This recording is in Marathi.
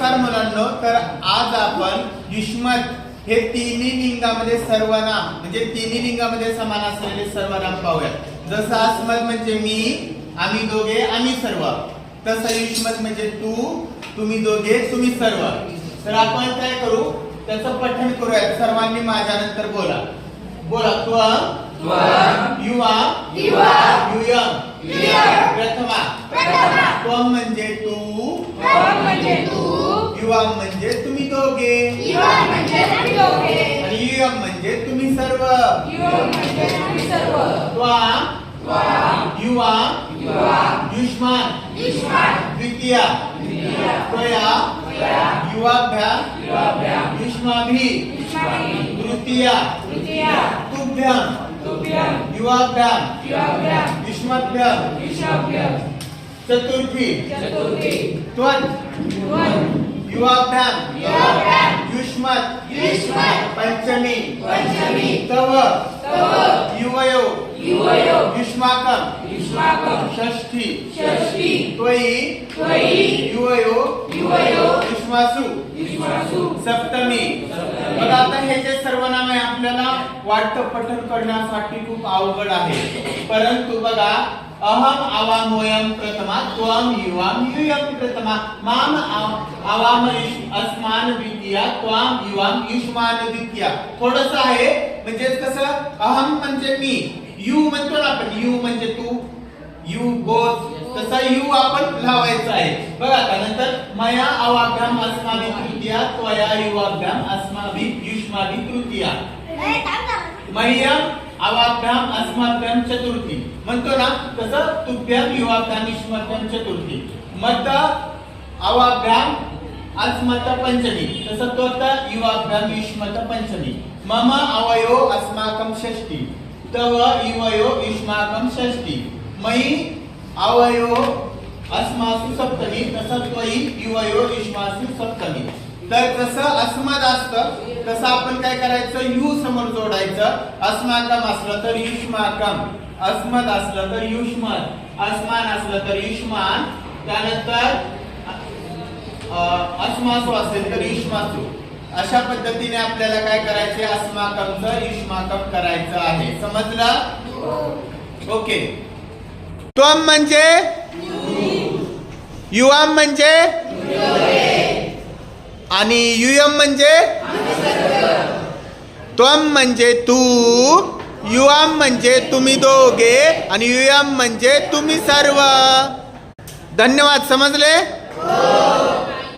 नमस्कार मुलांनो, तर आज आपण युष्मत हे तिन्ही लिंगामध्ये सर्वनाम म्हणजे तिन्ही लिंगामध्ये समान असलेले सर्वनाम पाहूया. जसं अस्मद म्हणजे मी, आम्ही दोघे, आम्ही सर्व, तसं युष्मत म्हणजे तू, तुम्ही दोघे, तुम्ही सर्व. तर आपण काय करू, त्याचं पठण करूया. सर्वांनी माझ्यानंतर बोला. बोला. त्वं, युवा, युयम, प्रथमा. त्वं म्हणजे तू, युवा म्हणजे तुम्ही दोघे, आणि युयम म्हणजे तुम्ही सर्व. त्वां, युवा, युष्मान्, द्वितीया. त्वया, युवाभ्यां, युष्माभिः, तृतीया. तुभ्यं, युवाभ्यां, युष्मद्भ्यं, चतुर्थी. त्वत्, युवाभ्यां, युष्मत्, पंचमी. तव, युवयो, युष्माकं, षष्ठी. त्वयि, युवयो, युष्मासु, सप्तमी. बघा, आता हे जे सर्वनाम आहे आपल्याला वाटतं पठण करण्यासाठी खूप अवघड आहे, परंतु बघा, अहम आवाम वयम प्रथमा, त्वं युवाम युयम प्रथमा, माम आवाम अस्मान द्वितीया, त्वाम युवाम युष्मान द्वितीया. थोडंसं आहे, म्हणजे कसं, अहम म्हणजे मी, यू म्हणतो ना आपण, यू म्हणजे तू, यू बोथ, तसा यू आपण लावायचा आहे. बघा, त्यानंतर मया अवाभ्याम अस्माभि तृतीया, त्वया युवाभ्याम अस्माभि युष्माभि तृतीया. मह्यम अवाभ्याम अस्माभ्याम चतुर्थी म्हणतो ना, तसं तुभ्याम युवाभ्याम युष्माभ्याम चतुर्थी. मत अवाभ्याम अस्मत पंचमी, तसं त्वत युवाभ्याम युष्मत पंचमी. मम अवयो अस्माकं षष्ठी, तव युवयो युष्माकं षष्ठी. मयि अवयो अस्मासु सप्तमी, तसं त्वयि युवयो युष्मासु सप्तमी. तर जसं अस्मद असतं तसं आपण काय करायचं, यू समोर जोडायचं. अस्माकम असलं तर युष्माकम, अस्मद असलं तर युष्मद, अस्मान असलं तर युष्मान, त्यानंतर अस्मासु असेल तर युष्मासु. अशा पद्धतीने आपल्याला काय करायचे, अस्माकमचं युष्माकम करायचं आहे. समजलं? ओके. त्वं म्हणजे युवाम म्हणजे आणि युयम म्हणजे त्वं म्हणजे तू, युवाम म्हणजे तुम्ही दोघे, आणि युयम म्हणजे तुम्ही सर्व. धन्यवाद. समजले?